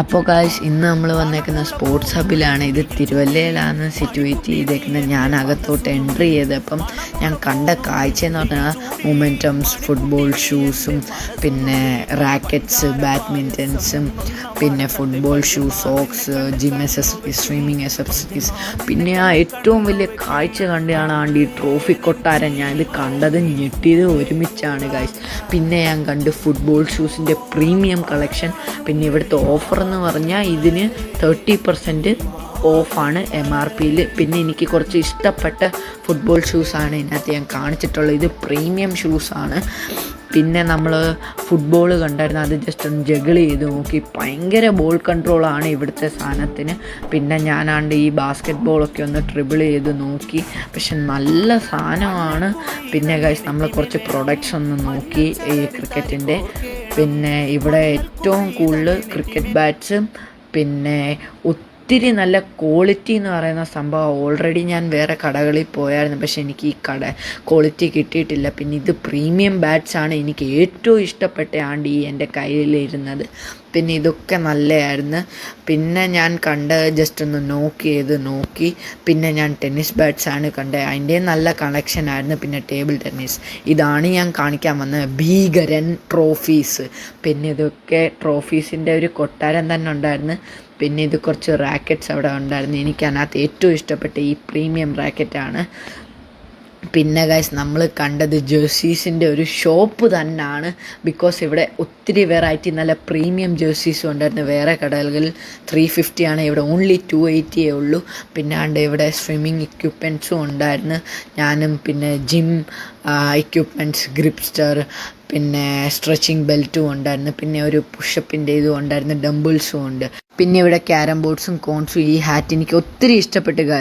അപ്പോൾ ഗായ്സ് ഇന്ന് നമ്മൾ വന്നേക്കുന്ന സ്പോർട്സ് ഹബിലാണ്. ഇത് തിരുവല്ലയിലാണ് സിറ്റുവേറ്റ് ചെയ്തേക്കുന്നത്. ഞാൻ അകത്തോട്ട് എൻട്രി ചെയ്തപ്പം ഞാൻ കണ്ട കാഴ്ച എന്ന് പറഞ്ഞാൽ മൊമെൻറ്റംസ്, ഫുട്ബോൾ ഷൂസും, പിന്നെ റാക്കറ്റ്സ്, ബാഡ്മിൻ്റൻസും, പിന്നെ football shoe, socks, gym accessories, swimming accessories, പിന്നെ ആ ഏറ്റവും വലിയ കാഴ്ച കണ്ടാണ് ഈ ട്രോഫി കൊട്ടാരം. ഞാനിത് കണ്ടതും ഞെട്ടിയത് ഒരുമിച്ചാണ് ഗായ്സ്. പിന്നെ ഞാൻ കണ്ട് ഫുട്ബോൾ ഷൂസിൻ്റെ പ്രീമിയം കളക്ഷൻ. പിന്നെ ഇവിടുത്തെ ഓഫർ എന്ന് പറഞ്ഞാൽ ഇതിന് 30% ഓഫാണ് MRPയിൽ. പിന്നെ എനിക്ക് കുറച്ച് ഇഷ്ടപ്പെട്ട ഫുട്ബോൾ ഷൂസാണ് ഇതിനകത്ത് ഞാൻ കാണിച്ചിട്ടുള്ളത്. ഇത് പ്രീമിയം ഷൂസാണ്. പിന്നെ നമ്മൾ ഫുട്ബോൾ കണ്ടായിരുന്നു, അത് ജസ്റ്റ് ഒന്ന് ജഗിൾ ചെയ്ത് നോക്കി. ഭയങ്കര ബോൾ കൺട്രോളാണ് ഇവിടുത്തെ സാധനത്തിന്. പിന്നെ ഞാനാണ്ട് ഈ ബാസ്കറ്റ് ബോളൊക്കെ ഒന്ന് ട്രിബിൾ ചെയ്ത് നോക്കി, പക്ഷെ നല്ല സാധനമാണ്. പിന്നെ ഗൈസ് നമ്മൾ കുറച്ച് പ്രൊഡക്ട്സ് ഒന്ന് നോക്കി ഈ ക്രിക്കറ്റിൻ്റെ. പിന്നെ ഇവിടെ ഏറ്റവും കൂടുതൽ ക്രിക്കറ്റ് ബാറ്റ്സും, പിന്നെ ഒത്തിരി നല്ല ക്വാളിറ്റി എന്ന് പറയുന്ന സംഭവം. ഓൾറെഡി ഞാൻ വേറെ കടകളിൽ പോയായിരുന്നു, പക്ഷെ എനിക്ക് ഈ ക്വാളിറ്റി കിട്ടിയിട്ടില്ല. പിന്നെ ഇത് പ്രീമിയം ബാറ്റ്സാണ് എനിക്ക് ഏറ്റവും ഇഷ്ടപ്പെട്ട ഈ എൻ്റെ കയ്യിലിരുന്നത്. പിന്നെ ഇതൊക്കെ നല്ലതായിരുന്നു. പിന്നെ ഞാൻ ജസ്റ്റ് ഒന്ന് നോക്കി. പിന്നെ ഞാൻ ടെന്നീസ് ബാറ്റ്സാണ് കണ്ടത്, അതിൻ്റെ നല്ല കളക്ഷനായിരുന്നു. പിന്നെ ടേബിൾ ടെന്നീസ്, ഇതാണ് ഞാൻ കാണിക്കാൻ വന്നത്. ഭീകരൻ ട്രോഫീസ്. പിന്നെ ഇതൊക്കെ ട്രോഫീസിൻ്റെ ഒരു കൊട്ടാരം തന്നെ ഉണ്ടായിരുന്നു. പിന്നെ ഇത് കുറച്ച് റാക്കറ്റ്സ് അവിടെ ഉണ്ടായിരുന്നു. എനിക്കതിനകത്ത് ഏറ്റവും ഇഷ്ടപ്പെട്ട ഈ പ്രീമിയം റാക്കറ്റാണ്. പിന്നെ ഗൈസ് നമ്മൾ കണ്ടത് ജേഴ്സീസിൻ്റെ ഒരു ഷോപ്പ് തന്നെയാണ്. ബിക്കോസ് ഇവിടെ ഒത്തിരി വെറൈറ്റി നല്ല പ്രീമിയം ജേഴ്സീസും ഉണ്ടായിരുന്നു. വേറെ കടകളിൽ 350 ആണ്, ഇവിടെ ഓൺലി 280 ഉള്ളൂ. പിന്നെ ഇവിടെ സ്വിമ്മിങ് എക്യുപ്മെൻറ്റ്സും ഉണ്ടായിരുന്നു. ഞാനും പിന്നെ ജിം എക്യുപ്മെൻറ്റ്സ്, ഗ്രിപ്സ്റ്റർ, പിന്നെ സ്ട്രെച്ചിങ് ബെൽറ്റും ഉണ്ടായിരുന്നു. പിന്നെ ഒരു പുഷപ്പിൻ്റെ ഇതും ഉണ്ടായിരുന്നു, ഡംബിൾസും ഉണ്ട്. പിന്നെ ഇവിടെ ക്യാരം ബോർഡ്സും കോൺസും. ഈ ഹാറ്റ് എനിക്ക് ഒത്തിരി ഇഷ്ടപ്പെട്ടു ഗായ്സ്.